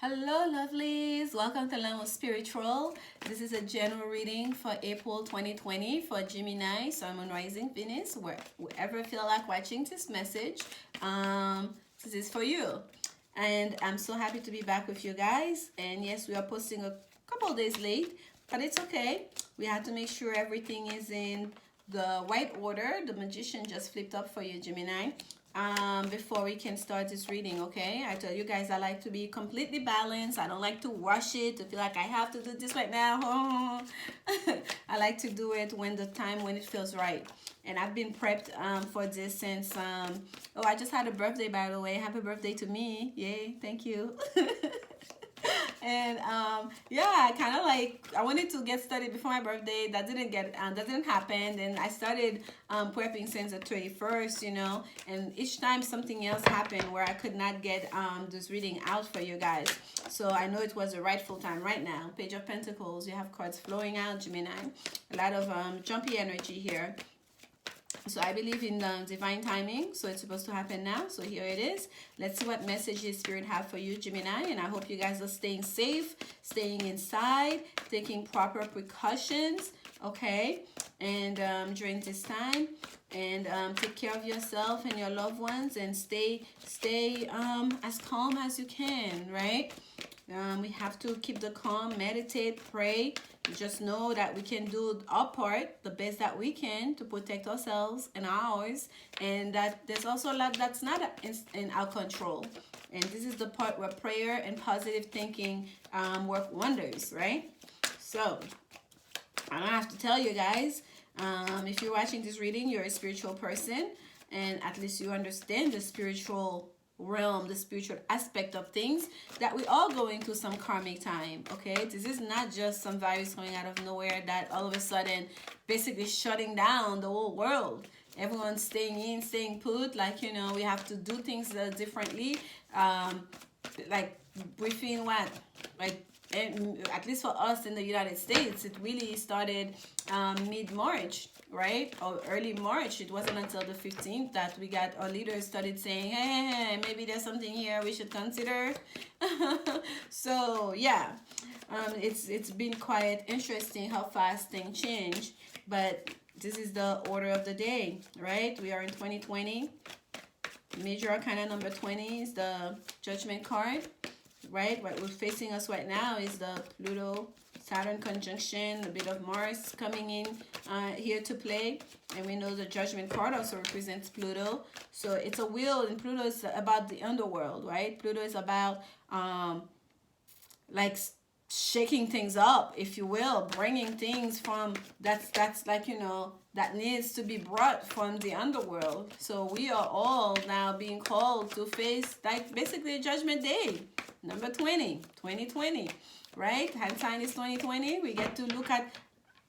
Hello, lovelies. Welcome to Lanmou Spiritual. This is a general reading for April 2020 for Gemini, Sun, Moon, Rising, Venus. Whoever feel like watching this message, this is for you. And I'm so happy to be back with you guys. And yes, we are posting a couple days late, but it's okay. We had to make sure everything is in the right order. The magician just flipped up for you, Gemini. Before we can start this reading, okay? I tell you guys I like to be completely balanced. I don't like to rush it, to feel like I have to do this right now. I like to do it when it feels right. And I've been prepped for this since, oh, I just had a birthday, by the way. Happy birthday to me. Yay, thank you. And yeah, I wanted to get started before my birthday. That didn't happen. And I started prepping since the 31st, and each time something else happened where I could not get this reading out for you guys. So I know it was the rightful time right now. Page of Pentacles, you have cards flowing out, Gemini. A lot of jumpy energy here. So I believe in the divine timing, so it's supposed to happen now. So here it is. Let's see what messages Spirit have for you, Gemini. And I hope you guys are staying safe, staying inside, taking proper precautions, okay? And during this time, and take care of yourself and your loved ones, and stay as calm as you can, right? We have to keep the calm, meditate, pray. Just know that we can do our part, the best that we can, to protect ourselves and ours, and that there's also a lot that's not in our control. And this is the part where prayer and positive thinking work wonders, right? So I don't have to tell you guys, if you're watching this reading, you're a spiritual person, and at least you understand the spiritual realm, the spiritual aspect of things, that we all going through some karmic time, okay? This is not just some virus coming out of nowhere that all of a sudden basically shutting down the whole world. Everyone's staying in, staying put, we have to do things differently, like within what, at least for us in the United States, it really started mid-March, right? Or early March. It wasn't until the 15th that we got our leaders started saying, hey, maybe there's something here we should consider. So yeah, it's been quite interesting how fast things change, but this is the order of the day, right? We are in 2020. Major Arcana number 20 is the Judgment card, right? What we're facing us right now is the Pluto Saturn conjunction, a bit of Mars coming in here to play, and we know the Judgment card also represents Pluto. So it's a wheel, and Pluto is about the underworld, right? Pluto is about shaking things up, if you will, bringing things from that needs to be brought from the underworld. So we are all now being called to face basically Judgment Day number 2020, right? Hindsight is 2020. We get to look at,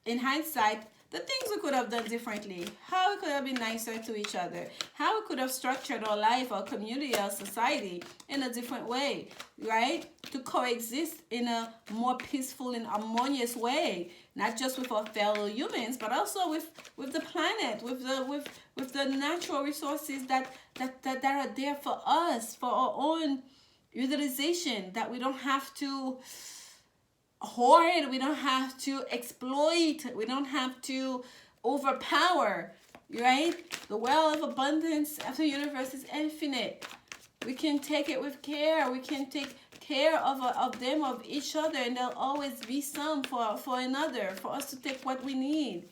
in hindsight, the things we could have done differently, how we could have been nicer to each other, how we could have structured our life, our community, our society in a different way, right? To coexist in a more peaceful and harmonious way, not just with our fellow humans, but also with the planet, with the natural resources that are there for us, for our own utilization, that we don't have to hoard, we don't have to exploit, we don't have to overpower, right? The well of abundance of the universe is infinite. We can take it with care. We can take care of them, of each other, and there'll always be some for another, for us to take what we need,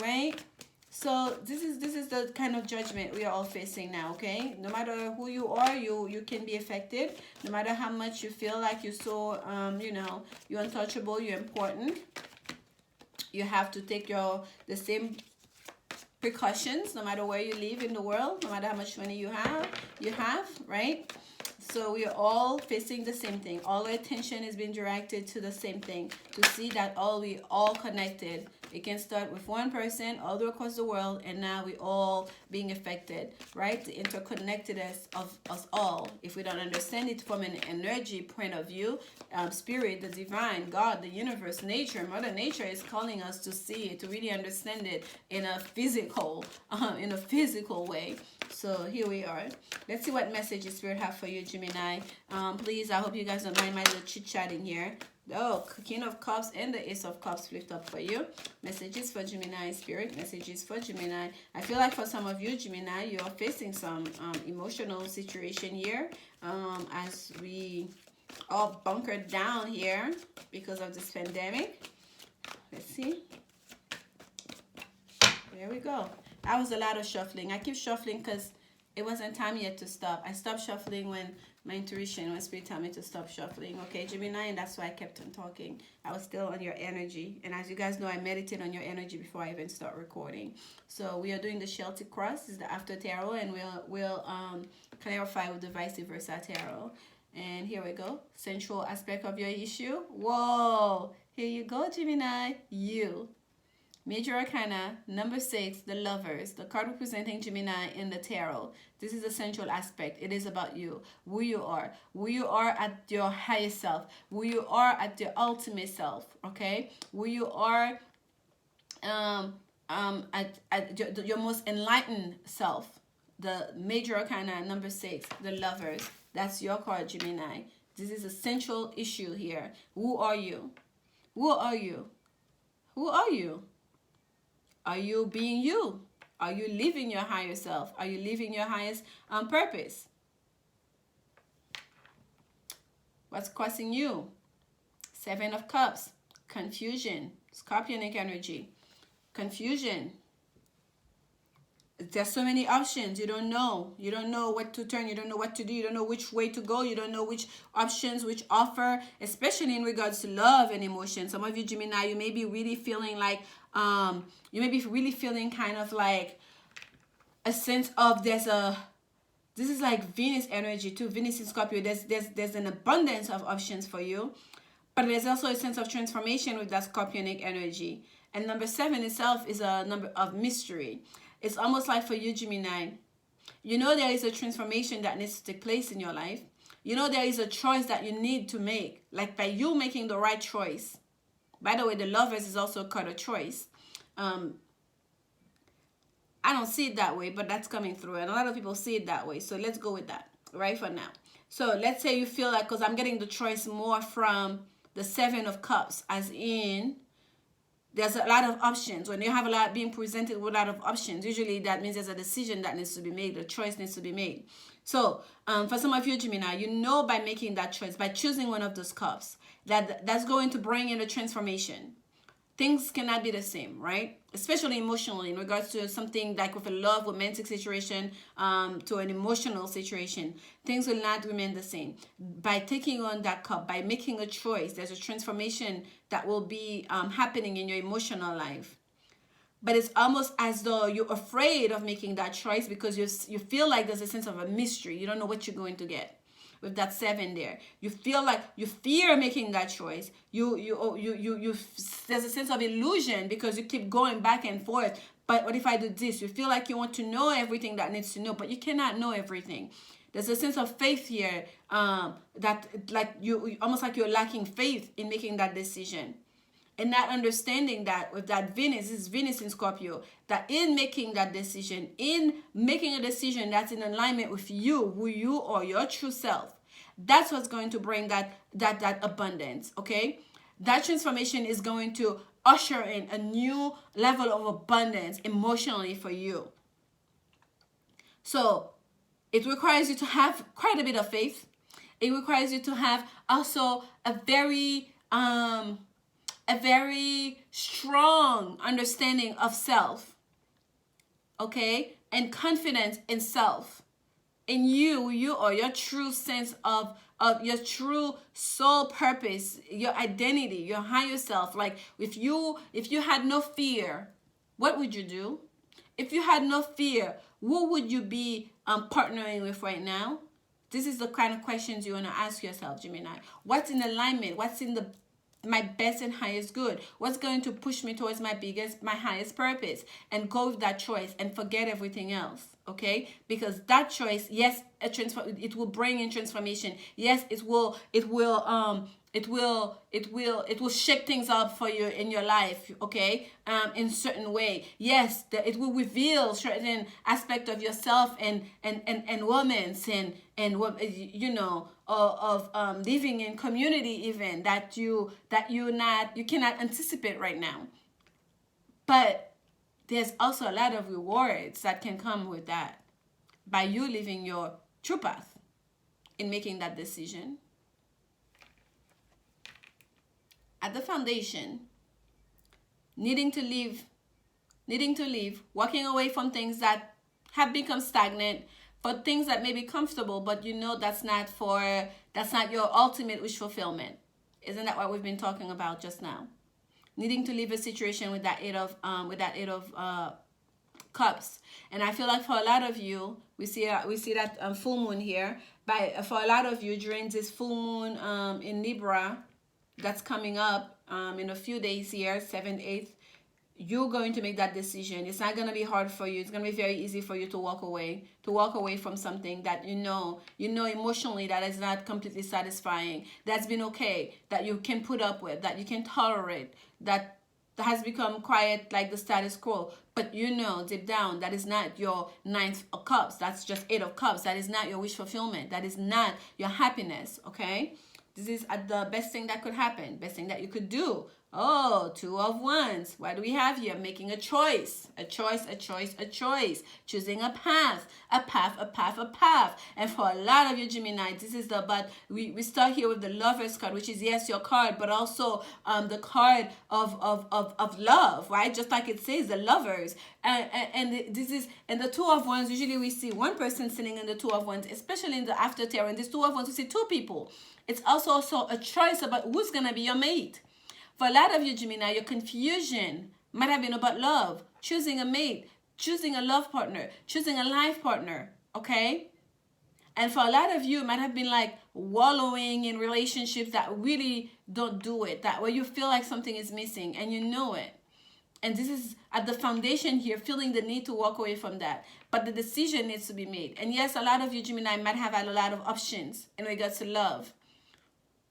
right? So this is the kind of judgment we are all facing now, okay? No matter who you are, you can be affected. No matter how much you feel like you're so, you're untouchable, you're important. You have to take the same precautions, no matter where you live in the world, no matter how much money you have, right? So we are all facing the same thing. All our attention is being directed to the same thing, to see that we all connected. It can start with one person all the way across the world, and now we all being affected, right? The interconnectedness of us all. If we don't understand it from an energy point of view, spirit, the divine, God, the universe, nature, Mother Nature is calling us to see it, to really understand it in a physical way. So here we are. Let's see what message Spirit have for you, Gemini. Gemini. Please, I hope you guys don't mind my little chit-chatting here. Oh, King of Cups and the Ace of Cups flipped up for you. Messages for Gemini, Spirit. Messages for Gemini. I feel like for some of you, Gemini, you are facing some emotional situation here as we all bunkered down here because of this pandemic. Let's see. There we go. That was a lot of shuffling. I keep shuffling because it wasn't time yet to stop. I stopped shuffling when my intuition, when Spirit told me to stop shuffling. Okay, Gemini, and that's why I kept on talking. I was still on your energy. And as you guys know, I meditate on your energy before I even start recording. So we are doing the Celtic Cross. This is the After Tarot, and we'll clarify with the Vice Versa Tarot. And here we go. Central aspect of your issue. Whoa! Here you go, Gemini. You. Major Arcana, number 6, the Lovers, the card representing Gemini in the tarot. This is a central aspect. It is about you, who you are at your highest self, who you are at your ultimate self, okay? Who you are at your most enlightened self. The Major Arcana, number 6, the Lovers. That's your card, Gemini. This is a central issue here. Who are you? Who are you? Who are you? Are you being you? Are you living your higher self? Are you living your highest purpose? What's causing you? 7 of Cups. Confusion. Scorpionic energy. Confusion. There's so many options. You don't know. You don't know what to turn. You don't know what to do. You don't know which way to go. You don't know which options, which offer, especially in regards to love and emotion. Some of you, Gemini, you may be really feeling like, you may be really feeling kind of like a sense of this is like Venus energy too. Venus in Scorpio. There's an abundance of options for you. But there's also a sense of transformation with that Scorpionic energy. And number 7 itself is a number of mystery. It's almost like for you, Gemini, you know there is a transformation that needs to take place in your life. You know there is a choice that you need to make. Like by you making the right choice. By the way, the Lovers is also called a choice. I don't see it that way, but that's coming through. And a lot of people see it that way. So let's go with that right for now. So let's say you feel like, because I'm getting the choice more from the 7 of Cups, as in there's a lot of options. When you have a lot being presented with a lot of options, usually that means there's a decision that needs to be made, a choice needs to be made. So for some of you, Gemini, you know by making that choice, by choosing one of those cups, that's going to bring in a transformation. Things cannot be the same, right? Especially emotionally, in regards to something like with a love, romantic situation, to an emotional situation. Things will not remain the same. By taking on that cup, by making a choice, there's a transformation that will be happening in your emotional life. But it's almost as though you're afraid of making that choice because you feel like there's a sense of a mystery. You don't know what you're going to get. With that 7 there, you feel like you fear making that choice. There's a sense of illusion because you keep going back and forth. But what if I do this? You feel like you want to know everything that needs to know, but you cannot know everything. There's a sense of faith here that like you almost like you're lacking faith in making that decision. And not understanding that with that Venus, this is Venus in Scorpio, that in making that decision, in making a decision that's in alignment with you, who you are, your true self, that's what's going to bring that abundance, okay? That transformation is going to usher in a new level of abundance emotionally for you. So it requires you to have quite a bit of faith. It requires you to have also a very strong understanding of self, okay? And confidence in self, in you or your true sense of your true soul purpose, your identity, your higher self. Like if you had no fear, what would you do? If you had no fear, who would you be partnering with right now? This is the kind of questions you want to ask yourself, Gemini. What's in alignment? What's in my best and highest good? What's going to push me towards my highest purpose? And go with that choice and forget everything else, okay? Because that choice, yes, it will bring in transformation. Yes, it will shake things up for you in your life, okay? In certain way. Yes, it will reveal certain aspect of yourself and women's and you know, of living in community even that you cannot anticipate right now. But there's also a lot of rewards that can come with that by you living your true path in making that decision. At the foundation, needing to leave, walking away from things that have become stagnant, for things that may be comfortable, but you know that's not your ultimate wish fulfillment. Isn't that what we've been talking about just now? Needing to leave a situation with that eight of cups. And I feel like for a lot of you, we see that full moon here. For a lot of you, during this full moon in Libra that's coming up in a few days here, 7th, 8th, you're going to make that decision. It's not going to be hard for you. It's going to be very easy for you to walk away from something that you know emotionally that is not completely satisfying, that's been okay, that you can put up with, that you can tolerate, that has become quiet like the status quo. But you know deep down that is not your 9th of cups. That's just 8 of cups. That is not your wish fulfillment. That is not your happiness, okay? This is the best thing that could happen. Best thing that you could do. Oh, 2 of Wands. What do we have here? Making a choice. A choice. Choosing a path. And for a lot of you Gemini, this is but we start here with the Lover's card, which is, yes, your card, but also the card of love, right? Just like it says, the Lovers. And the 2 of Wands, usually we see one person sitting in the 2 of Wands, especially in the after tarot. In this 2 of Wands, we see 2 people. It's also a choice about who's going to be your mate. For a lot of you Gemini, your confusion might have been about love, choosing a mate, choosing a love partner, choosing a life partner, okay? And for a lot of you, it might have been like wallowing in relationships that really don't do it, that where you feel like something is missing and you know it. And this is at the foundation here, feeling the need to walk away from that. But the decision needs to be made. And yes, a lot of you Gemini might have had a lot of options in regards to love.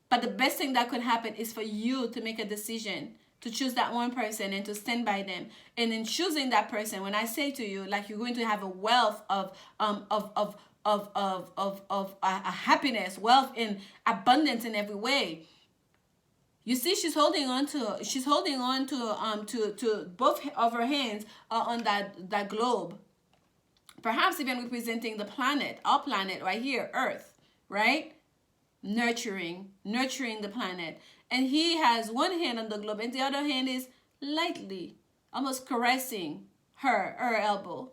But the best thing that could happen is for you to make a decision to choose that one person and to stand by them. And in choosing that person, when I say to you, like, you're going to have a wealth of happiness, wealth in abundance in every way. You see, she's holding on to both of her hands on that globe. Perhaps even representing the planet, our planet right here, Earth, right? Nurturing the planet. And he has one hand on the globe and the other hand is lightly, almost caressing her elbow.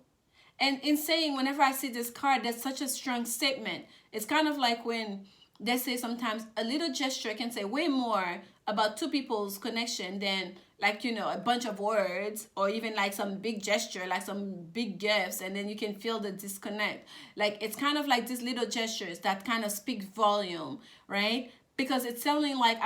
And in saying, whenever I see this card, that's such a strong statement. It's kind of like when they say sometimes a little gesture can say way more about two people's connection than, like, you know, a bunch of words, or even like some big gesture, like some big gifts, and then you can feel the disconnect. Like, it's kind of like these little gestures that kind of speak volume, right? Because it's sounding like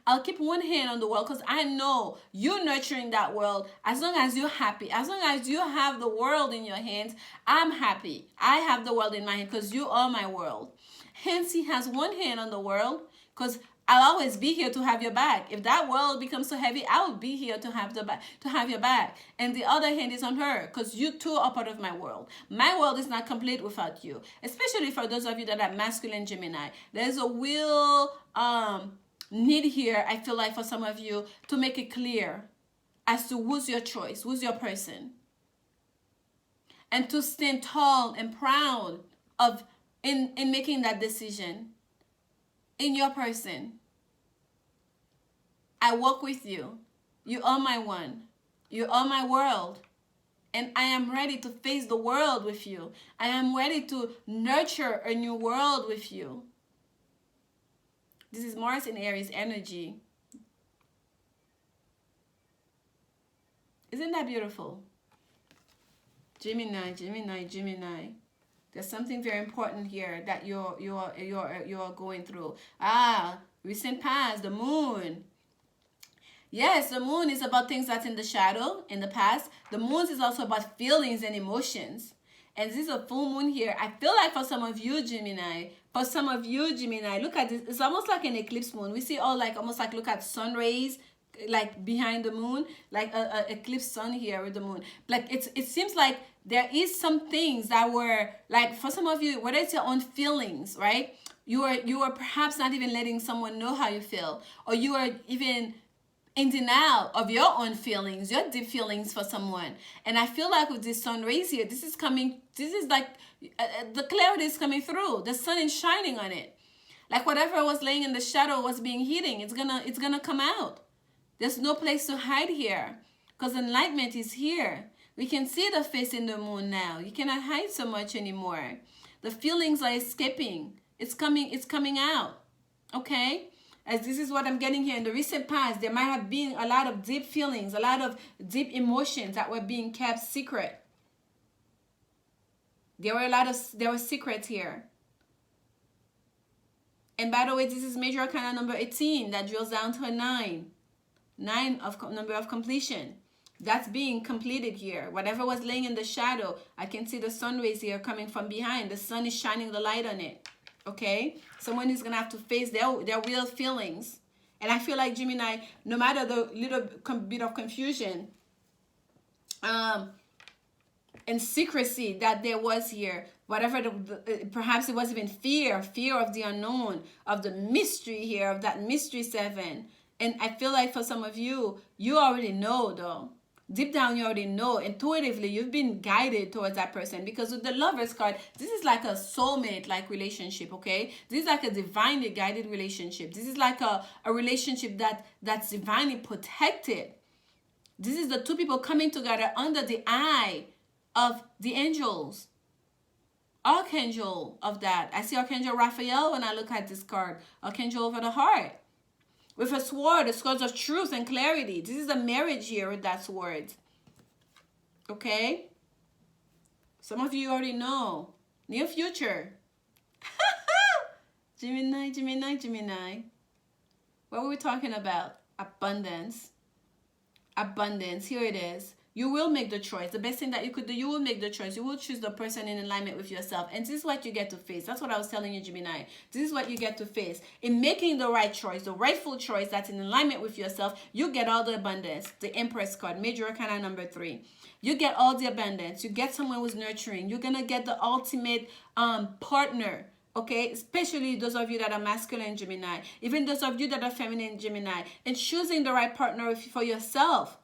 I'll keep one hand on the world because I know you're nurturing that world. As long as you're happy, as long as you have the world in your hands, I'm happy. I have the world in my hand because you are my world. Hence, he has one hand on the world because I'll always be here to have your back. If that world becomes so heavy, I will be here to have your back. And the other hand is on her because you too are part of my world. My world is not complete without you. Especially for those of you that are masculine Gemini. There's a real need here, I feel like, for some of you to make it clear as to who's your choice, who's your person. And to stand tall and proud of in making that decision in your person. I walk with you. You are my one. You are my world. And I am ready to face the world with you. I am ready to nurture a new world with you. This is Mars in Aries energy. Isn't that beautiful? Gemini, Gemini, Gemini. There's something very important here that you're going through. Recent past, the moon. Yes, the moon is about things that's in the shadow, in the past. The moon is also about feelings and emotions. and this is a full moon here. I feel like for some of you Gemini, look at this. It's almost like an eclipse moon. We see all like almost like, look at sun rays like behind the moon, like a eclipse sun here with the moon. Like it seems like there is some things that were like, for some of you, whether it's your own feelings, right? You are perhaps not even letting someone know how you feel, or you are even in denial of your own feelings, your deep feelings for someone. And I feel like with this sun rays here, this is like the clarity is coming through. The sun is shining on it. Like whatever was laying in the shadow was being hidden. It's gonna come out. There's no place to hide here, because enlightenment is here. We can see the face in the moon now. You cannot hide so much anymore. The feelings are escaping. It's coming out. Okay? As this is what I'm getting here. In the recent past, there might have been a lot of deep feelings, a lot of deep emotions that were being kept secret. There were secrets here. And by the way, this is major arcana number 18 that drills down to a 9. 9 of number of completion. That's being completed here. Whatever was laying in the shadow, I can see the sun rays here coming from behind. The sun is shining the light on it. Okay? Someone is going to have to face their real feelings. And I feel like Gemini, no matter the little bit of confusion and secrecy that there was here, whatever, perhaps it was even fear of the unknown, of the mystery here, of that mystery 7. And I feel like for some of you, you already know though. Deep down, you already know. Intuitively, you've been guided towards that person. Because with the Lovers card, this is like a soulmate-like relationship, okay? This is like a divinely guided relationship. This is like a relationship that's divinely protected. This is the two people coming together under the eye of the angels. Archangel of that. I see Archangel Raphael when I look at this card. Archangel over the heart. With a sword, the swords of truth and clarity. This is a marriage here with that sword. Okay? Some of you already know. Near future. Gemini. What were we talking about? Abundance. Abundance. Here it is. You will make the choice. The best thing that you could do, you will make the choice. You will choose the person in alignment with yourself. And this is what you get to face. That's what I was telling you, Gemini. This is what you get to face. In making the right choice, the rightful choice that's in alignment with yourself, you get all the abundance. The Empress card, major arcana number 3. You get all the abundance. You get someone who's nurturing. You're going to get the ultimate partner. Okay, especially those of you that are masculine Gemini. Even those of you that are feminine Gemini. And choosing the right partner for yourself.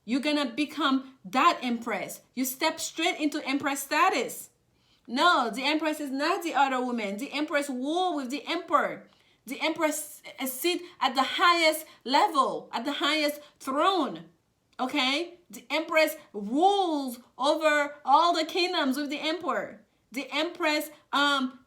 You're going to become that Empress. You step straight into Empress status. No, the Empress is not the other woman. The Empress rule with the Emperor. The Empress sit at the highest level, at the highest throne. Okay? The Empress rules over all the kingdoms with the Emperor. The Empress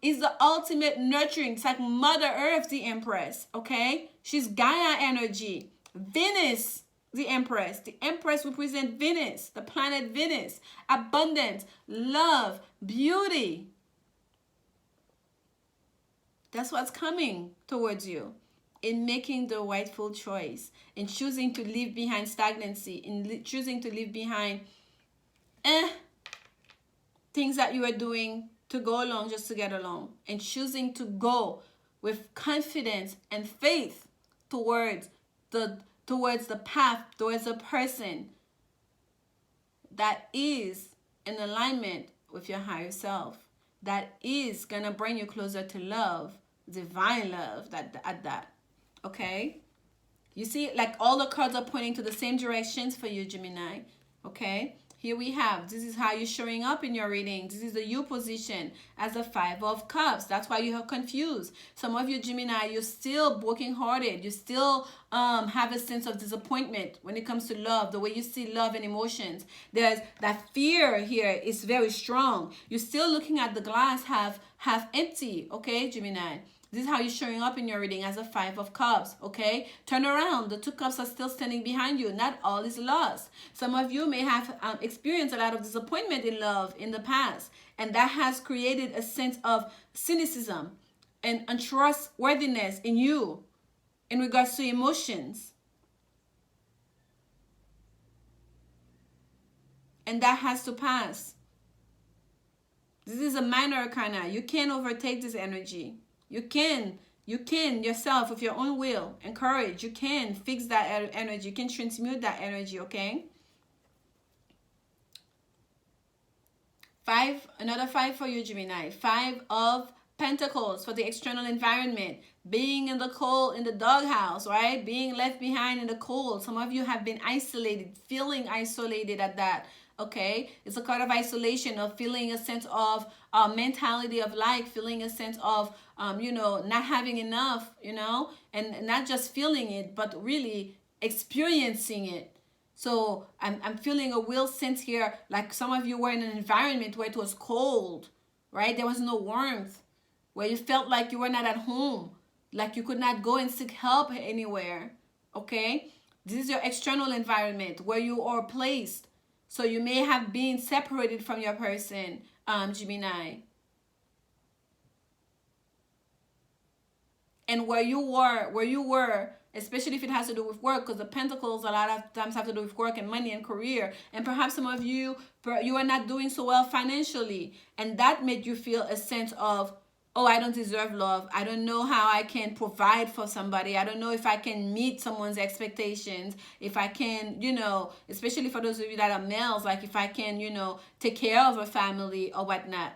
is the ultimate nurturing. It's like Mother Earth, the Empress. Okay? She's Gaia energy. Venus. The Empress. The Empress represents Venus, the planet Venus. Abundance, love, beauty. That's what's coming towards you in making the rightful choice, in choosing to leave behind stagnancy, in choosing to leave behind things that you are doing to go along just to get along, and choosing to go with confidence and faith towards the path, towards a person that is in alignment with your higher self, that is going to bring you closer to love, divine love, that. Okay? You see, like all the cards are pointing to the same directions for you, Gemini. Okay? Here we have, this is how you're showing up in your reading. This is the you position as a 5 of Cups. That's why you are confused. Some of you, Gemini, you're still brokenhearted. You still have a sense of disappointment when it comes to love, the way you see love and emotions. There's that fear here is very strong. You're still looking at the glass half empty, okay, Gemini? This is how you're showing up in your reading as a 5 of Cups, okay? Turn around. The 2 cups are still standing behind you. Not all is lost. Some of you may have experienced a lot of disappointment in love in the past, and that has created a sense of cynicism and untrustworthiness in you in regards to emotions. And that has to pass. This is a minor arcana. You can overtake this energy. You can yourself with your own will and courage. You can fix that energy. You can transmute that energy, okay? Another five for you, Gemini. 5 of Pentacles for the external environment. Being in the cold, in the doghouse, right? Being left behind in the cold. Some of you have been isolated, feeling isolated at that. Okay, it's a card of isolation, of feeling a sense of mentality of lack, feeling a sense of not having enough, and not just feeling it, but really experiencing it. So I'm feeling a real sense here, like some of you were in an environment where it was cold, right? There was no warmth, where you felt like you were not at home, like you could not go and seek help anywhere, okay? This is your external environment where you are placed. So you may have been separated from your person, Gemini. And where you were, especially if it has to do with work, because the Pentacles a lot of times have to do with work and money and career. And perhaps some of you are not doing so well financially. And that made you feel a sense of, oh, I don't deserve love. I don't know how I can provide for somebody. I don't know if I can meet someone's expectations. If I can, especially for those of you that are males, like if I can, take care of a family or whatnot.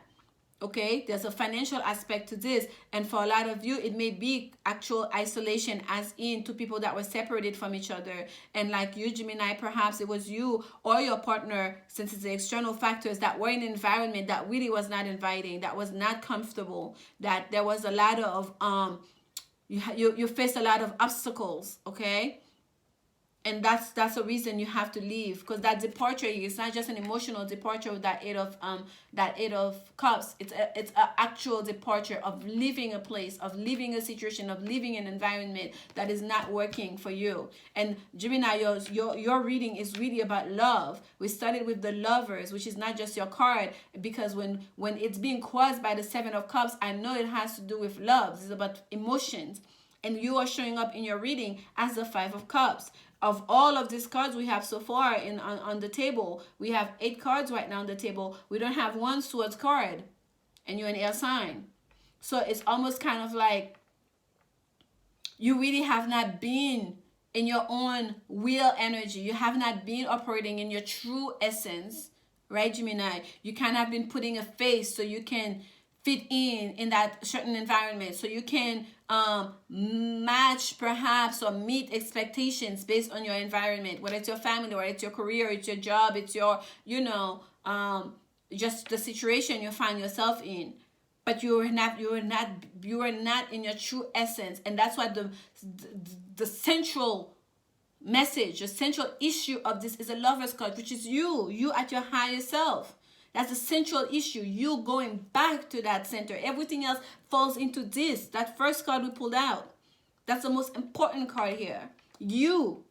Okay, there's a financial aspect to this, and for a lot of you it may be actual isolation, as in two people that were separated from each other. And like you, Gemini, perhaps it was you or your partner, since it's the external factors, that were in an environment that really was not inviting, that was not comfortable, that there was a lot of you faced a lot of obstacles. Okay, and that's a reason you have to leave, because that departure is not just an emotional departure with that 8 of Cups. It's an actual departure of leaving a place, of leaving a situation, of leaving an environment that is not working for you. And Gemini, your reading is really about love. We started with the Lovers, which is not just your card, because when it's being caused by the 7 of Cups, I know it has to do with love. It's about emotions. And you are showing up in your reading as the 5 of Cups. Of all of these cards we have so far on the table, we have 8 cards right now on the table. We don't have one Swords card, and you're an air sign. So it's almost kind of like you really have not been in your own real energy. You have not been operating in your true essence, right, Gemini? You kind of have been putting a face so you can fit in that certain environment, so you can match perhaps or meet expectations based on your environment, whether it's your family, or it's your career, it's your job, it's your just the situation you find yourself in. But you are not in your true essence. And that's why the central message, the central issue of this is a Lover's card, which is you at your higher self. That's the central issue, you going back to that center. Everything else falls into this. That first card we pulled out, that's the most important card here. You.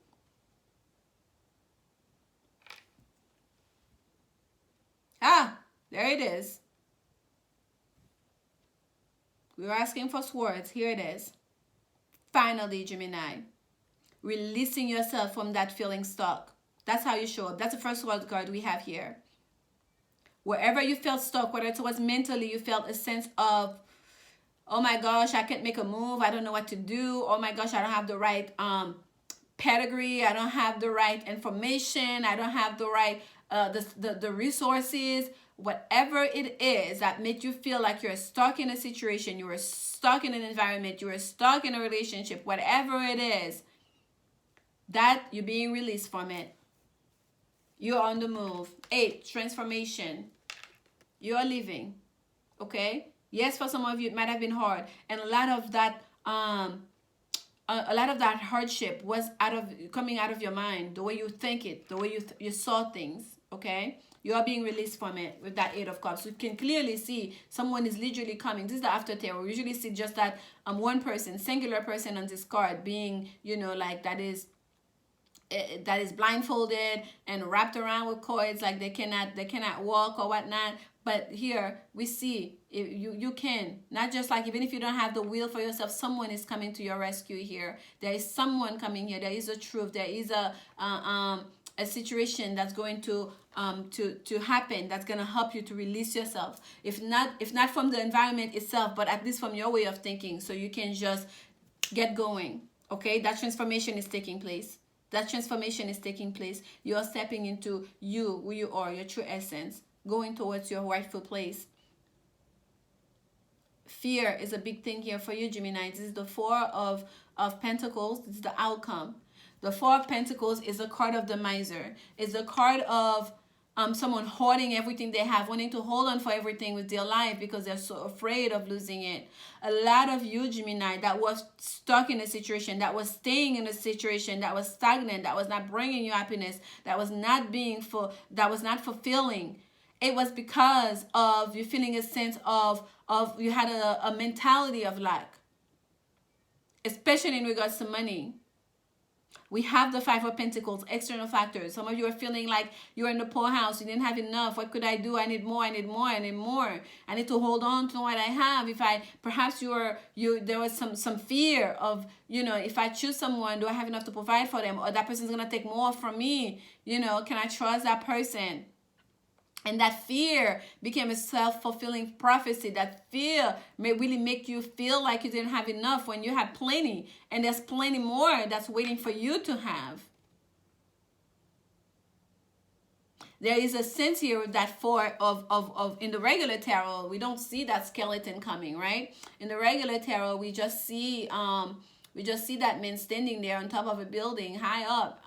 There it is. We were asking for Swords. Here it is. Finally, Gemini. Releasing yourself from that feeling stuck. That's how you show up. That's the first Swords card we have here. Wherever you felt stuck, whether it was mentally, you felt a sense of, oh my gosh, I can't make a move. I don't know what to do. Oh my gosh, I don't have the right pedigree. I don't have the right information. I don't have the right the resources. Whatever it is that made you feel like you're stuck in a situation, you were stuck in an environment, you were stuck in a relationship, whatever it is, that you're being released from it. You're on the move. 8, transformation. You're living. Okay? Yes, for some of you it might have been hard, and a lot of that hardship was coming out of your mind, the way you think it, the way you saw things. Okay, you are being released from it with that 8 of Cups. You can clearly see someone is literally coming. This is the after tarot. We usually see just that one person, singular person on this card being, like that is blindfolded and wrapped around with cords, like they cannot walk or whatnot. But here we see you can, not just like, even if you don't have the will for yourself, someone is coming to your rescue here. There is someone coming here. There is a truth. There is a situation that's going to happen, that's going to help you to release yourself, if not from the environment itself, but at least from your way of thinking, so you can just get going. Okay, that transformation is taking place. That transformation is taking place. You're stepping into you, who you are, your true essence, going towards your rightful place. Fear is a big thing here for you, Gemini. This is the Four of Pentacles. This is the outcome. The Four of Pentacles is a card of the miser. It's a card of someone hoarding everything they have, wanting to hold on for everything with their life because they're so afraid of losing it. A lot of you, Gemini, that was stuck in a situation, that was staying in a situation, that was stagnant, that was not bringing you happiness, that was not fulfilling. It was because of you feeling a sense of you had a mentality of lack, especially in regards to money. We have the Five of Pentacles, external factors. Some of you are feeling like you're in the poorhouse. You didn't have enough. What could I do? I need more. I need more. I need more. I need to hold on to what I have. Perhaps there was some fear of, if I choose someone, do I have enough to provide for them? Or that person's going to take more from me. Can I trust that person? And that fear became a self-fulfilling prophecy. That fear may really make you feel like you didn't have enough when you had plenty. And there's plenty more that's waiting for you to have. There is a sense here that in the regular tarot, we don't see that skeleton coming, right? In the regular tarot, we just see that man standing there on top of a building, high up,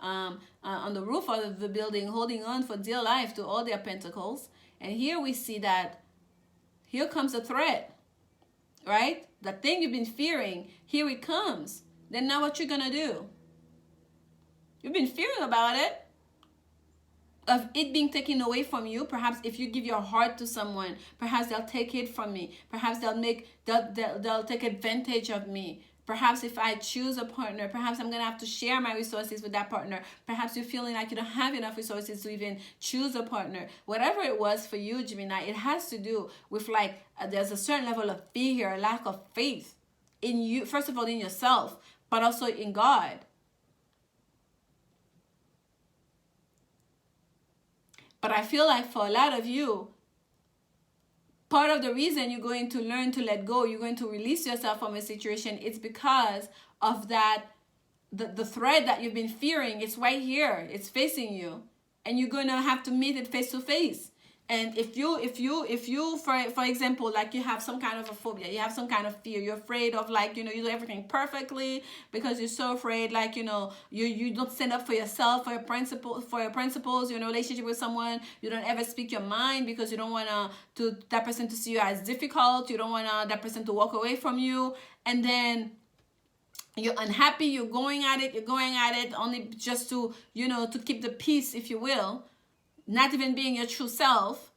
on the roof of the building, holding on for dear life to all their pentacles. And here we see that here comes a threat, right? The thing you've been fearing, here it comes. Then now what you're going to do? You've been fearing about it, of it being taken away from you. Perhaps if you give your heart to someone, perhaps they'll take it from me. Perhaps they'll take advantage of me. Perhaps if I choose a partner, perhaps I'm going to have to share my resources with that partner. Perhaps you're feeling like you don't have enough resources to even choose a partner. Whatever it was for you, Gemini, it has to do with there's a certain level of fear here, a lack of faith in you, first of all, in yourself, but also in God. But I feel like for a lot of you, part of the reason you're going to learn to let go, you're going to release yourself from a situation, it's because of that, the threat that you've been fearing. It's right here. It's facing you. And you're going to have to meet it face to face. And if you, for example, like you have some kind of a phobia, you have some kind of fear, you're afraid of you do everything perfectly because you're so afraid, you don't stand up for yourself, for your principles, you're in a relationship with someone, you don't ever speak your mind because you don't want that person to see you as difficult, you don't want that person to walk away from you, and then you're unhappy, you're going at it only just to, to keep the peace, if you will. Not even being your true self,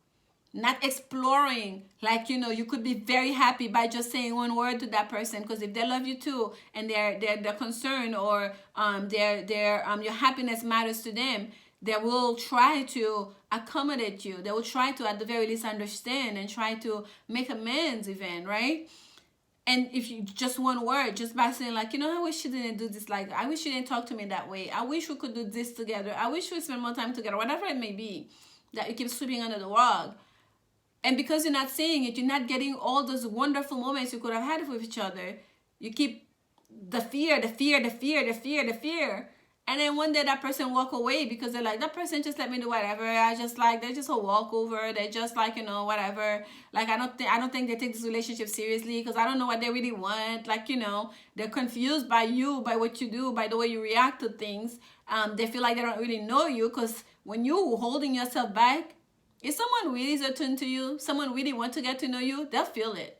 not exploring, you could be very happy by just saying one word to that person, because if they love you too and they're concerned, or your happiness matters to them, they will try to accommodate you. They will try to, at the very least, understand and try to make amends even, right? And if you just one word, just by saying I wish you didn't do this, I wish you didn't talk to me that way. I wish we could do this together. I wish we spend more time together, whatever it may be, that you keep sweeping under the rug. And because you're not saying it, you're not getting all those wonderful moments you could have had with each other. You keep the fear. And then one day that person walk away because they're like, that person just let me do whatever. They're just a walkover. They're just whatever. I don't think they take this relationship seriously because I don't know what they really want. They're confused by you, by what you do, by the way you react to things. They feel like they don't really know you, because when you holding yourself back, if someone really is attuned to you, someone really want to get to know you, they'll feel it.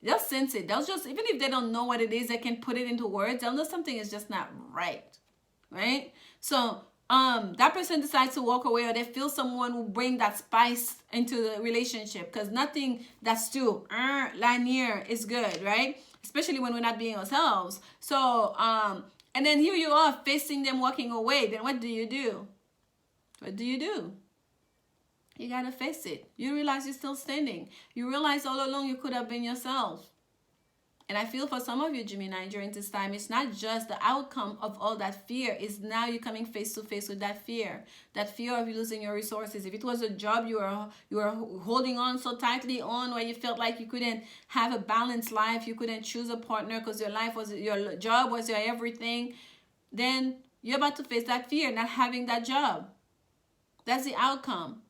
They'll sense it. They'll just, even if they don't know what it is, they can put it into words. They'll know something is just not right. Right? So, that person decides to walk away, or they feel someone will bring that spice into the relationship, because nothing that's too linear is good, right? Especially when we're not being ourselves. So, and then here you are facing them walking away. Then what do you do? What do you do? You gotta face it. You realize you're still standing. You realize all along you could have been yourself. And I feel for some of you, Gemini, during this time, it's not just the outcome of all that fear. It's now you're coming face to face with that fear of losing your resources. If it was a job you were holding on so tightly on, where you felt like you couldn't have a balanced life, you couldn't choose a partner because your job was your everything, then you're about to face that fear, not having that job. That's the outcome.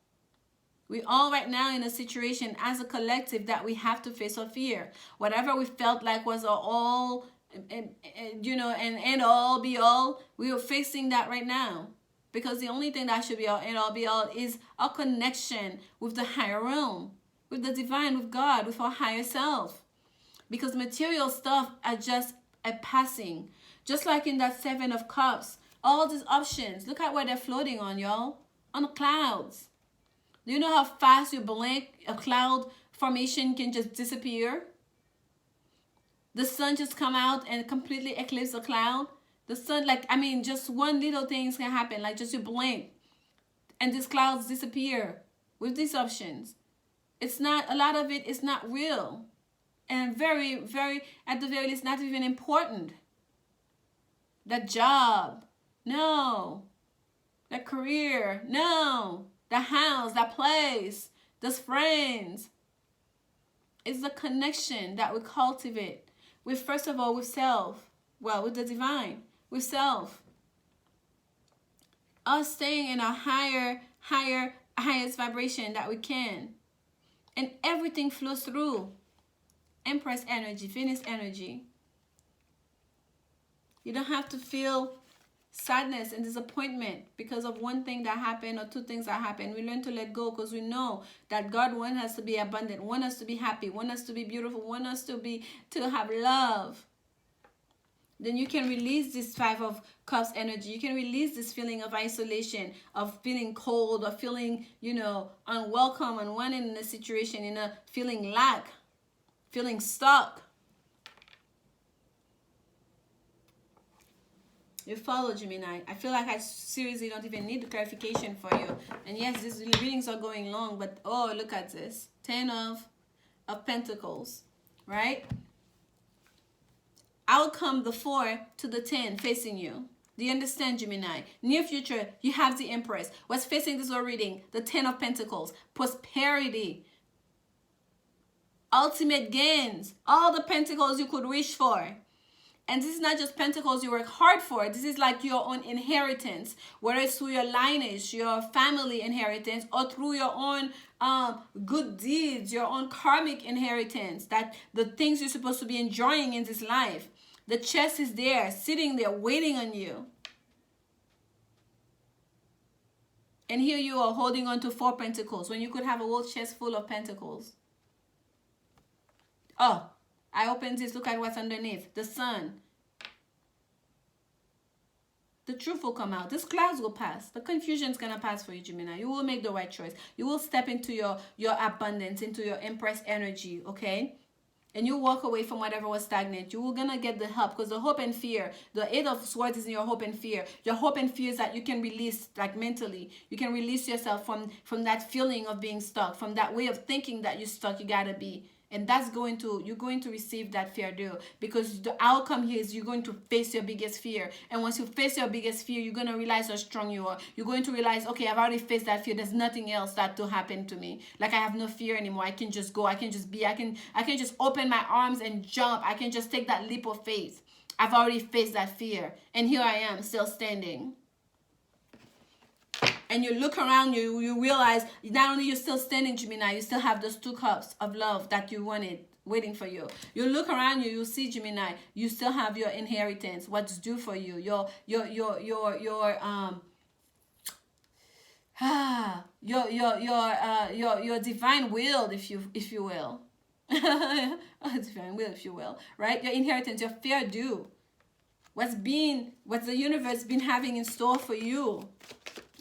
We all right now in a situation as a collective that we have to face our fear. Whatever we felt like was our all, and end all be all, we are facing that right now. Because the only thing that should be our end all be all is our connection with the higher realm, with the divine, with God, with our higher self. Because material stuff are just a passing. Just like in that Seven of Cups, all these options, look at where they're floating on, y'all. On the clouds. Do you know how fast you blink, a cloud formation can just disappear? The sun just come out and completely eclipse the cloud. The sun, just one little thing can happen, like just you blink, and these clouds disappear with these options. It's not, a lot of it is not real. And very, very, at the very least, not even important. That job, no. That career, no. The house, that place, those friends. It's the connection that we cultivate with, first of all, with self. Well, with the divine, with self. Us staying in our highest vibration that we can. And everything flows through. Empress energy, Venus energy. You don't have to feel sadness and disappointment because of one thing that happened or two things that happened. We learn to let go because we know that God wants us to be abundant, wants us to be happy, wants us to be beautiful, wants us to have love. Then you can release this Five of Cups energy. You can release this feeling of isolation, of feeling cold, or feeling, unwelcome and wanted in a situation, feeling lack, feeling stuck. You follow, Gemini. I feel like I seriously don't even need the clarification for you. And yes, these readings are going long, but oh, look at this. 10 of Pentacles, right? Out come the 4 to the 10 facing you. Do you understand, Gemini? Near future, you have the Empress. What's facing this reading? The 10 of Pentacles. Prosperity. Ultimate gains. All the pentacles you could wish for. And this is not just pentacles you work hard for. This is like your own inheritance, whether it's through your lineage, your family inheritance, or through your own good deeds, your own karmic inheritance, that the things you're supposed to be enjoying in this life. The chest is there, sitting there, waiting on you. And here you are holding on to 4 pentacles when you could have a whole chest full of pentacles. Oh, I opened this. Look at what's underneath. The sun. The truth will come out. These clouds will pass. The confusion is going to pass for you, Gemini. You will make the right choice. You will step into your abundance, into your Empress energy, okay? And you walk away from whatever was stagnant. You will going to get the help, because the hope and fear, the 8 of Swords is in your hope and fear. Your hope and fear is that you can release, like mentally. You can release yourself from that feeling of being stuck, from that way of thinking that you're stuck, you got to be. And that's you're going to receive that fear due, because the outcome here is you're going to face your biggest fear. And once you face your biggest fear, you're going to realize how strong you are. You're going to realize, okay, I've already faced that fear. There's nothing else that to happen to me. Like, I have no fear anymore. I can just go. I can just be. I can just open my arms and jump. I can just take that leap of faith. I've already faced that fear. And here I am, still standing. And you look around, you realize not only you're still standing, Gemini, you still have those 2 cups of love that you wanted waiting for you. You look around you see, Gemini, you still have your inheritance, what's due for you, your divine will, if you will. Divine will, if you will, right? Your inheritance, your fair due. What the universe been having in store for you.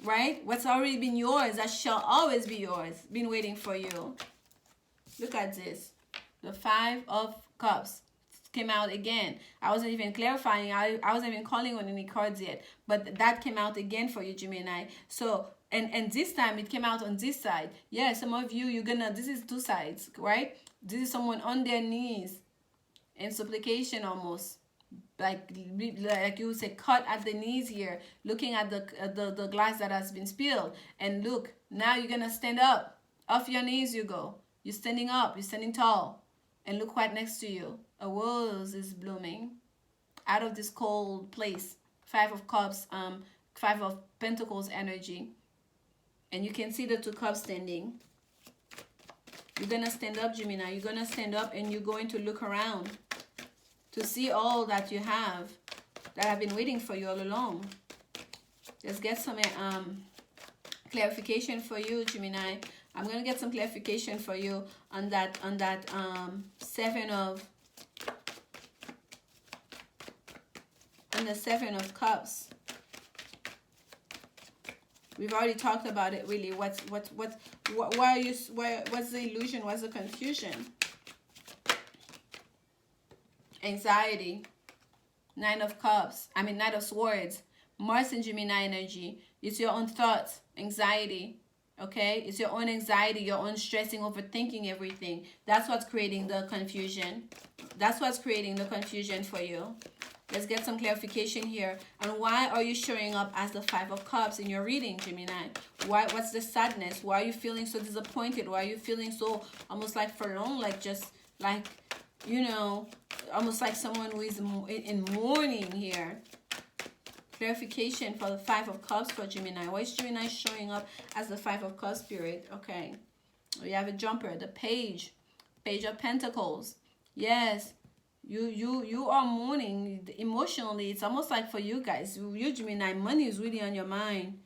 Right? What's already been yours, that shall always be yours, been waiting for you. Look at this. The 5 of Cups came out again. I wasn't even clarifying. I wasn't even calling on any cards yet. But that came out again for you, Gemini. So, and this time it came out on this side. Yeah, some of you, this is 2 sides, right? This is someone on their knees. in supplication almost. Like you would say, cut at the knees here, looking at the glass that has been spilled. And look, now you're gonna stand up. Off your knees you go. You're standing up, you're standing tall. And look right next to you. A rose is blooming out of this cold place. Five of Cups, Five of Pentacles energy. And you can see the 2 cups standing. You're gonna stand up, Gemini. You're gonna stand up and you're going to look around to see all that you have that have been waiting for you all along. Let's get some clarification for you, Gemini. I'm gonna get some clarification for you on that Seven of Cups. We've already talked about it. Really, what's the illusion? What's the confusion? Anxiety. Nine of Swords. Mars and Gemini energy. It's your own thoughts. Anxiety. Okay? It's your own anxiety, your own stressing, overthinking everything. That's what's creating the confusion. That's what's creating the confusion for you. Let's get some clarification here. And why are you showing up as the 5 of Cups in your reading, Gemini? What's the sadness? Why are you feeling so disappointed? Why are you feeling so almost like forlorn? Like just like, you know, almost like someone who is in mourning here. Clarification for the 5 of Cups for Gemini. Why is Gemini showing up as the 5 of Cups spirit? Okay. We have a jumper. The Page of Pentacles. Yes. You are mourning emotionally. It's almost like for you guys, you Gemini, money is really on your mind.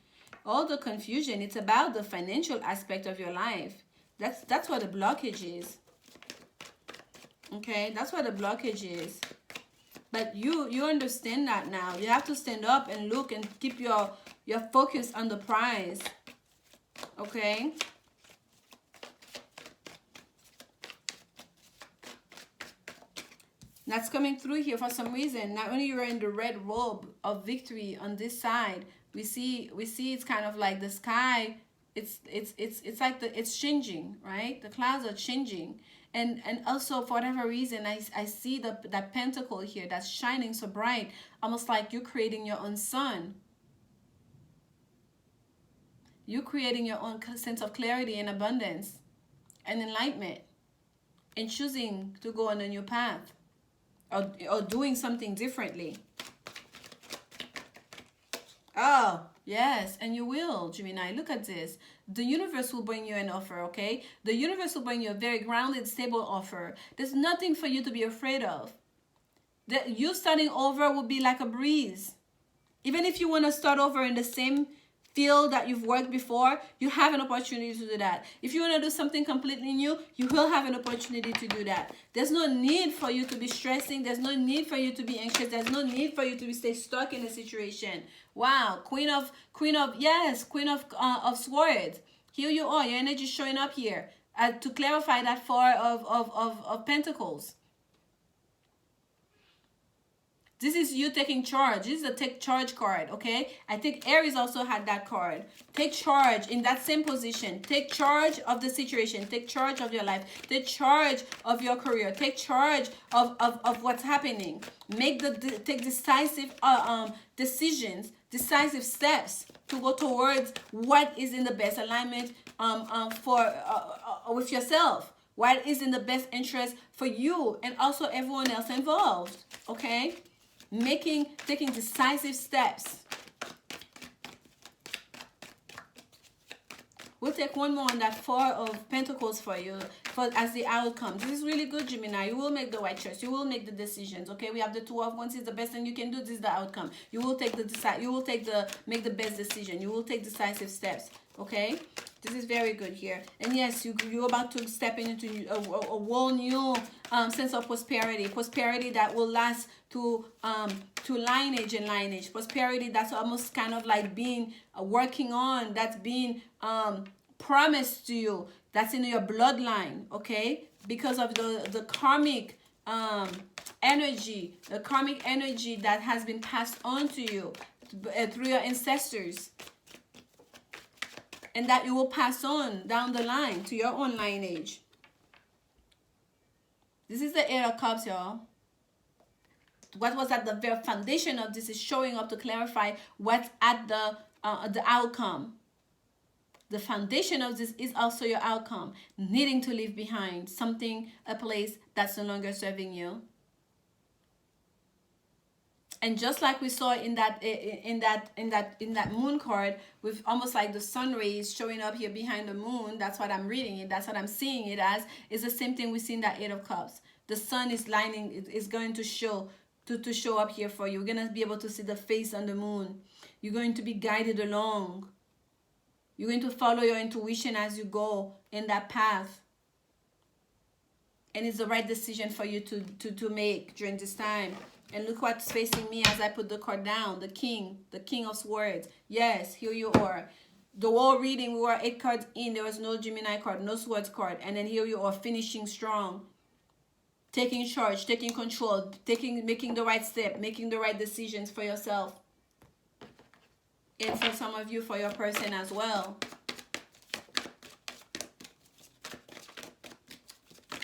All the confusion, it's about the financial aspect of your life. That's what the blockage is. Okay, that's what the blockage is. But you understand that now. You have to stand up and look and keep your focus on the prize. Okay. That's coming through here for some reason. Not only you're in the red robe of victory on this side, we see it's kind of like the sky. It's like it's changing, right? The clouds are changing, and also for whatever reason, I see that pentacle here that's shining so bright, almost like you're creating your own sun. You're creating your own sense of clarity and abundance, and enlightenment, and choosing to go on a new path. Or doing something differently. Oh, yes, and you will, Gemini. Look at this. The universe will bring you an offer, okay? The universe will bring you a very grounded, stable offer. There's nothing for you to be afraid of. You starting over will be like a breeze. Even if you want to start over in the same field that you've worked before, you have an opportunity to do that. If you want to do something completely new, you will have an opportunity to do that. There's no need for you to be stressing. There's no need for you to be anxious. There's no need for you to stay stuck in a situation. Wow, Queen of Swords. Here you are. Your energy is showing up here to clarify that Four of Pentacles. This is you taking charge. This is the take charge card, okay? I think Aries also had that card. Take charge in that same position. Take charge of the situation. Take charge of your life. Take charge of your career. Take charge of what's happening. Take decisive decisions, decisive steps to go towards what is in the best alignment with yourself. What is in the best interest for you and also everyone else involved, okay? Taking decisive steps. We'll take one more on that Four of Pentacles for you as the outcome. This is really good, Gemini. You will make the right choice. You will make the decisions. Okay, we have the Two of Wands is the best thing you can do. This is the outcome. You will make the best decision. You will take decisive steps. Okay, this is very good here. And yes, you're about to step into a whole new sense of prosperity that will last to lineage and lineage. Prosperity that's almost kind of like being working on, that's being promised to you, that's in your bloodline, okay? Because of the karmic energy, that has been passed on to you through your ancestors, and that you will pass on down the line to your own lineage. This is the Eight of Cups, y'all. what was at the very foundation of this is showing up to clarify what's at the outcome. The foundation of this is also your outcome, needing to leave behind something, a place that's no longer serving you. And just like we saw in that moon card, with almost like the sun rays showing up here behind the moon, that's what I'm reading it, that's what I'm seeing it as, is the same thing we see in that Eight of Cups. The sun is lining, is going to show up here for you. You're going to be able to see the face on the moon. You're going to be guided along. You're going to follow your intuition as you go in that path. And it's the right decision for you to make during this time. And look what's facing me as I put the card down. The King of Swords. Yes, here you are. The whole reading, we were 8 cards in. There was no Gemini card, no Swords card. And then here you are, finishing strong. Taking charge, taking control, making the right step, making the right decisions for yourself. And for some of you, for your person as well.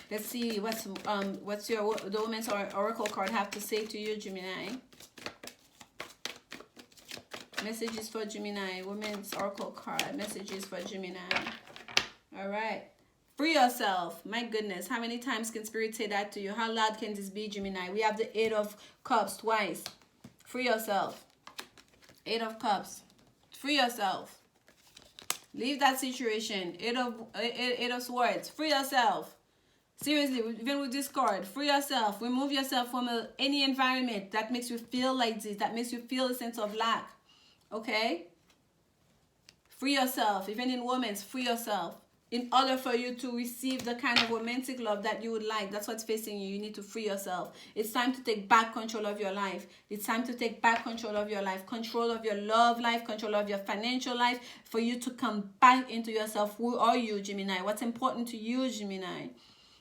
Let's see what's the Women's Oracle card have to say to you, Gemini. Messages for Gemini. Women's Oracle card. Messages for Gemini. All right. Free yourself. My goodness. How many times can Spirit say that to you? How loud can this be, Gemini? We have the 8 of Cups twice. Free yourself. 8 of Cups. Free yourself. Leave that situation. 8 of Swords. Free yourself. Seriously, even with this card, free yourself. Remove yourself from any environment that makes you feel like this, that makes you feel a sense of lack. Okay? Free yourself. Even in romance, free yourself. In order for you to receive the kind of romantic love that you would like, that's what's facing you. You need to free yourself. It's time to take back control of your life. It's time to take back control of your life. Control of your love life, control of your financial life, for you to come back into yourself. Who are you, Gemini? What's important to you, Gemini?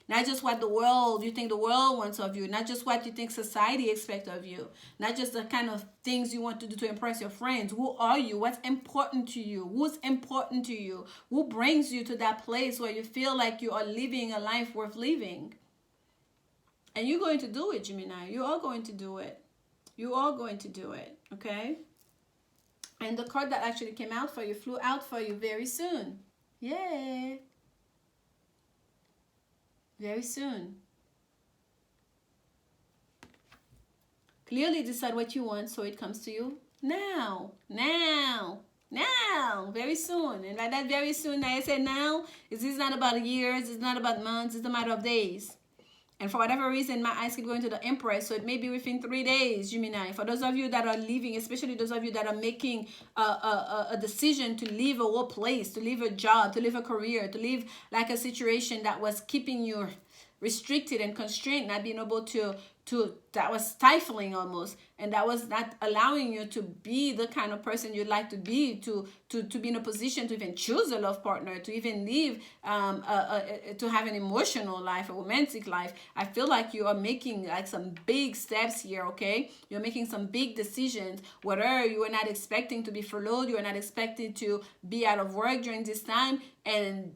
Not just what you think the world wants of you. Not just what you think society expects of you. Not just the kind of things you want to do to impress your friends. Who are you? What's important to you? Who's important to you? Who brings you to that place where you feel like you are living a life worth living? And you're going to do it, Gemini. You are going to do it. You are going to do it. Okay? And the card that actually came out for you, flew out for you very soon. Yay! Very soon. Clearly decide what you want so it comes to you now. Now. Now. Very soon. And by that very soon, I say now, this is not about years, it's not about months, it's a matter of days. And for whatever reason, my eyes keep going to the Empress, so it may be within 3 days, Gemini. For those of you that are leaving, especially those of you that are making a decision to leave a whole place, to leave a job, to leave a career, to leave like a situation that was keeping you restricted and constrained, not being able to that was stifling almost, and that was not allowing you to be the kind of person you'd like to be, to be in a position to even choose a love partner, to even live to have an emotional life, a romantic life. I feel like you are making like some big steps here. Okay, you're making some big decisions, whether you are not expecting to be furloughed, you are not expecting to be out of work during this time, and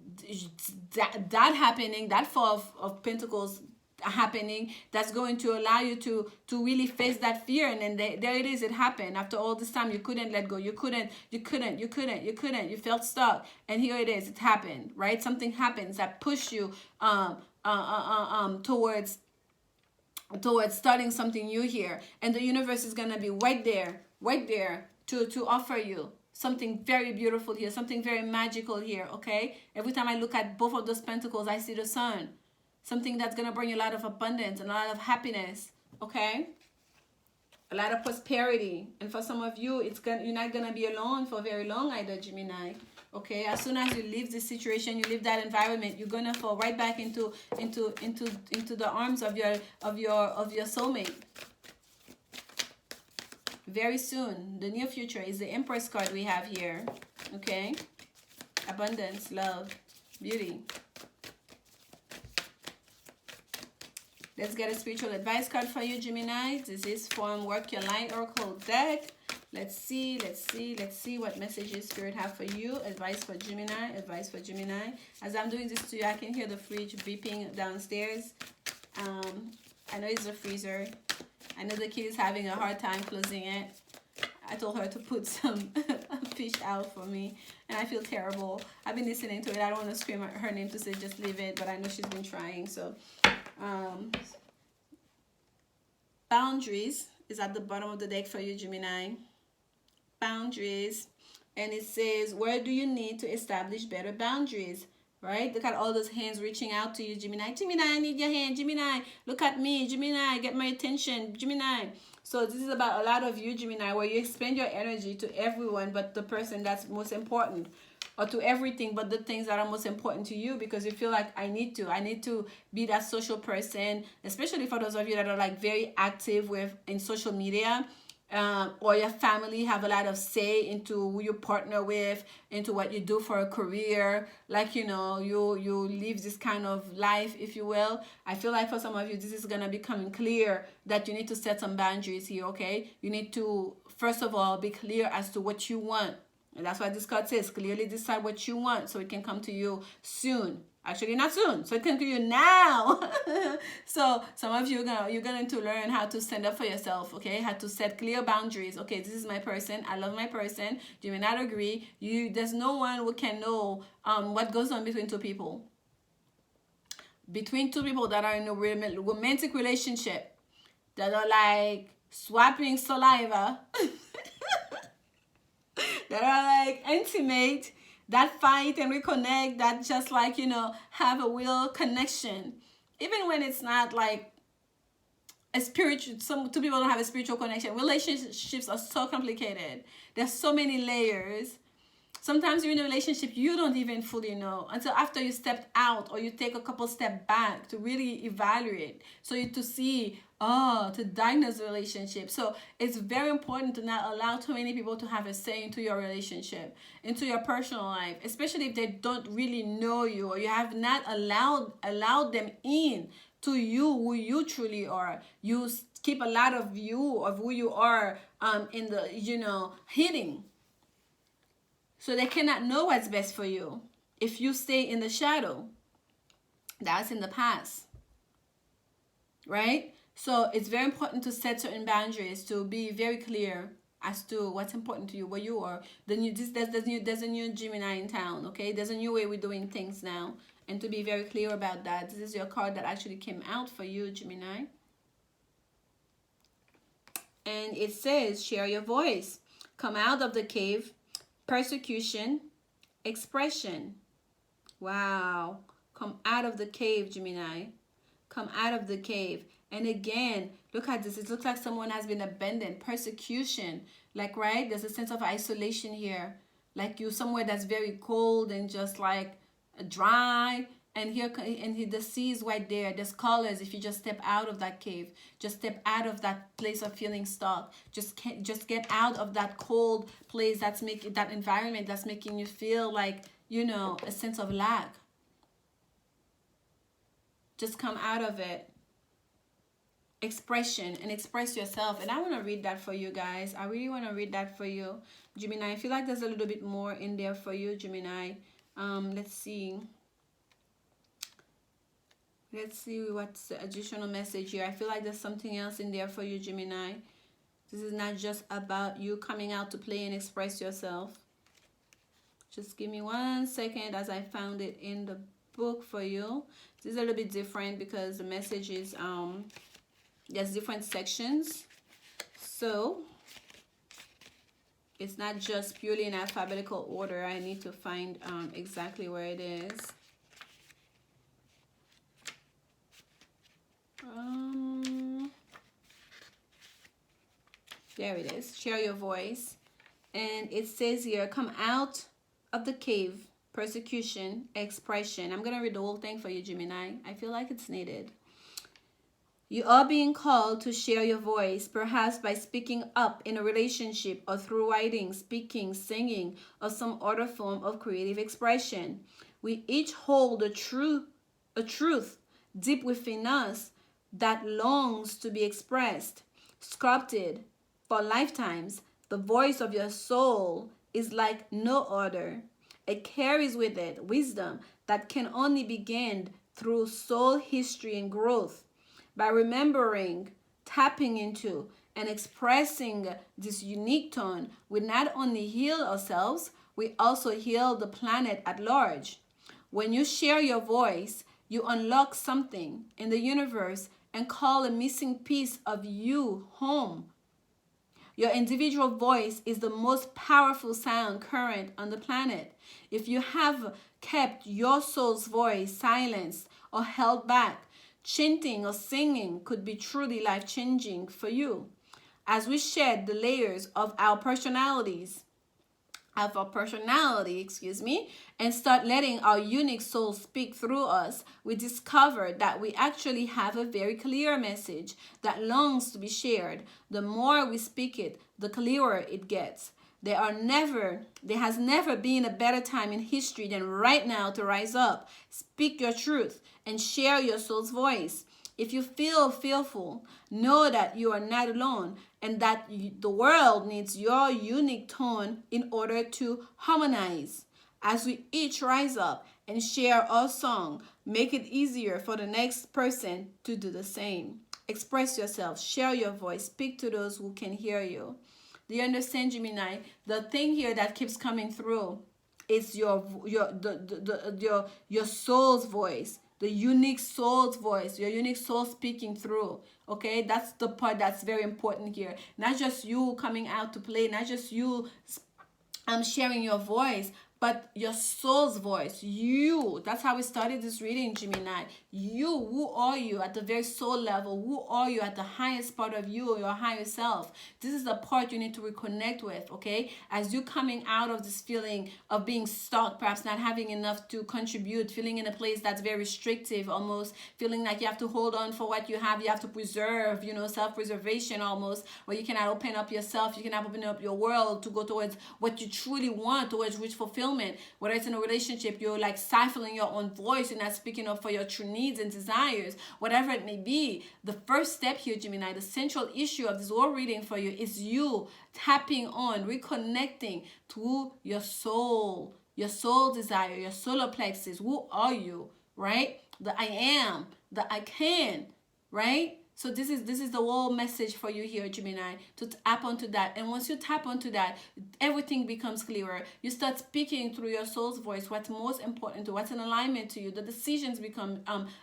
that happening, that Four of Pentacles happening, that's going to allow you to really face that fear. And then there it is, it happened. After all this time, you couldn't let go, you felt stuck, and here it is, it happened, right? Something happens that pushed you towards starting something new here, and the universe is gonna be right there to offer you something very beautiful here, something very magical here. Okay, every time I look at both of those pentacles, I see the sun. Something that's going to bring you a lot of abundance and a lot of happiness, okay? A lot of prosperity. And for some of you, you're not going to be alone for very long either, Gemini. Okay? As soon as you leave this situation, you leave that environment, you're going to fall right back into the arms of your soulmate. Very soon. The near future is the Empress card we have here. Okay? Abundance, love, beauty. Let's get a spiritual advice card for you, Gemini. This is from Work Your Light Oracle deck. Let's see what messages Spirit have for you. Advice for Gemini. As I'm doing this to you, I can hear the fridge beeping downstairs. I know it's the freezer. I know the kid is having a hard time closing it. I told her to put some fish out for me, and I feel terrible. I've been listening to it. I don't want to scream her name to say just leave it, but I know she's been trying. So boundaries is at the bottom of the deck for you, Gemini. Boundaries. And it says, where do you need to establish better boundaries? Right? Look at all those hands reaching out to you, Gemini. Gemini, I need your hand. Gemini, look at me. Gemini, get my attention. Gemini. So this is about a lot of you, Gemini, where you expend your energy to everyone but the person that's most important, or to everything but the things that are most important to you, because you feel like I need to be that social person, especially for those of you that are like very active with in social media. Or your family have a lot of say into who you partner with, into what you do for a career, like, you know, you live this kind of life, if you will. I feel like for some of you, this is going to become clear that you need to set some boundaries here, okay? You need to, first of all, be clear as to what you want. And that's why this card says, clearly decide what you want so it can come to you soon. Actually, not soon, so it can come to you now. So some of you you're going to learn how to stand up for yourself, okay? How to set clear boundaries. Okay, this is my person. I love my person. You may not agree. There's no one who can know what goes on between two people. Between two people that are in a romantic relationship, that are like swapping saliva, that are like intimate, that fight and reconnect, that just like, you know, have a real connection. Even when it's not like a spiritual, two people don't have a spiritual connection. Relationships are so complicated. There's so many layers. Sometimes you're in a relationship you don't even fully know until after you stepped out, or you take a couple steps back to really evaluate, so you to see, to diagnose the relationship. So it's very important to not allow too many people to have a say into your relationship, into your personal life, especially if they don't really know you, or you have not allowed them in to you, who you truly are. You keep a lot of you of who you are in the, you know, hidden. So they cannot know what's best for you if you stay in the shadow. That's in the past, right? So it's very important to set certain boundaries, to be very clear as to what's important to you, where you are. There's a new Gemini in town, okay? There's a new way we're doing things now, and to be very clear about that. This is your card that actually came out for you, Gemini. And it says, share your voice. Come out of the cave. Persecution, expression. Wow. Come out of the cave, Gemini. Come out of the cave. And again, look at this. It looks like someone has been abandoned. Persecution. Like, right? There's a sense of isolation here. Like you somewhere that's very cold and just like dry. And the sea is right there. There's colors if you just step out of that cave. Just step out of that place of feeling stuck. Just get out of that cold place that's making that environment that's making you feel like, you know, a sense of lack. Just come out of it. Expression, and express yourself. And I want to read that for you guys. I really want to read that for you, Gemini. I feel like there's a little bit more in there for you, Gemini. Let's see. Let's see what's the additional message here. I feel like there's something else in there for you, Gemini. This is not just about you coming out to play and express yourself. Just give me 1 second as I found it in the book for you. This is a little bit different because the message is, there's different sections. So it's not just purely in alphabetical order. I need to find exactly where it is. There it is. Share your voice. And it says here, come out of the cave, persecution, expression. I'm going to read the whole thing for you, Gemini. I feel like it's needed. You are being called to share your voice, perhaps by speaking up in a relationship or through writing, speaking, singing, or some other form of creative expression. We each hold a truth deep within us that longs to be expressed, sculpted for lifetimes. The voice of your soul is like no other. It carries with it wisdom that can only be gained through soul history and growth. By remembering tapping into and expressing this unique tone, we not only heal ourselves, we also heal the planet at large. When you share your voice, you unlock something in the universe and call a missing piece of you home. Your individual voice is the most powerful sound current on the planet. If you have kept your soul's voice silenced or held back, chanting or singing could be truly life-changing for you. As we shed the layers of our personality, and start letting our unique soul speak through us, we discover that we actually have a very clear message that longs to be shared. The more we speak it, the clearer it gets. There has never been a better time in history than right now to rise up, speak your truth, and share your soul's voice. If you feel fearful, know that you are not alone and that the world needs your unique tone in order to harmonize. As we each rise up and share our song, make it easier for the next person to do the same. Express yourself, share your voice, speak to those who can hear you. Do you understand, Gemini? The thing here that keeps coming through is your soul's voice. The unique soul's voice, your unique soul speaking through. Okay, that's the part that's very important here. Not just you coming out to play, not just you sharing your voice, but your soul's voice. You. That's how we started this reading, Gemini. You. Who are you at the very soul level? Who are you at the highest part of you, your higher self? This is the part you need to reconnect with, okay? As you coming out of this feeling of being stuck, perhaps not having enough to contribute, feeling in a place that's very restrictive, almost feeling like you have to hold on for what you have to preserve, self-preservation almost, where you cannot open up yourself, you cannot open up your world to go towards what you truly want, towards which fulfillment. Whether it's in a relationship, you're like stifling your own voice, you're not speaking up for your true needs and desires, whatever it may be. The first step here, Gemini, the central issue of this whole reading for you is you tapping on, reconnecting to your soul desire, your solar plexus. Who are you, right? The I am, the I can, right? So this is the whole message for you here, Gemini, to tap onto that. And once you tap onto that, everything becomes clearer. You start speaking through your soul's voice, what's most important to, what's in alignment to you. The decisions become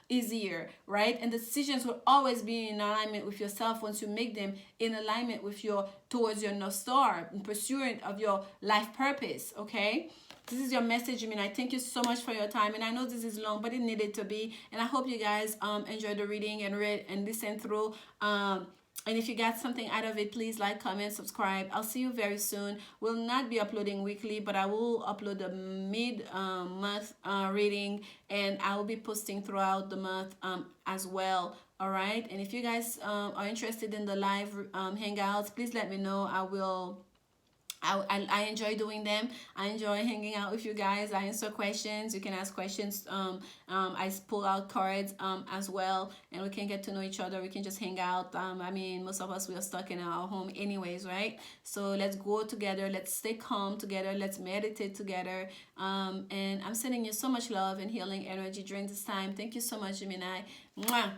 easier, right? And decisions will always be in alignment with yourself once you make them in alignment with towards your North Star, in pursuit of your life purpose, okay? This is your message, Gemini. Thank you so much for your time. And I know this is long, but it needed to be. And I hope you guys enjoyed the reading and read and listen through. And if you got something out of it, please like, comment, subscribe. I'll see you very soon. We'll not be uploading weekly, but I will upload the mid-month reading. And I will be posting throughout the month as well. All right. And if you guys are interested in the live hangouts, please let me know. I enjoy doing them. I enjoy hanging out with you guys. I answer questions. You can ask questions. I pull out cards as well, and we can get to know each other. We can just hang out. I mean, most of us, we are stuck in our home anyways, right? So let's go together. Let's stay calm together. Let's meditate together. And I'm sending you so much love and healing energy during this time. Thank you so much, Gemini. Mwah.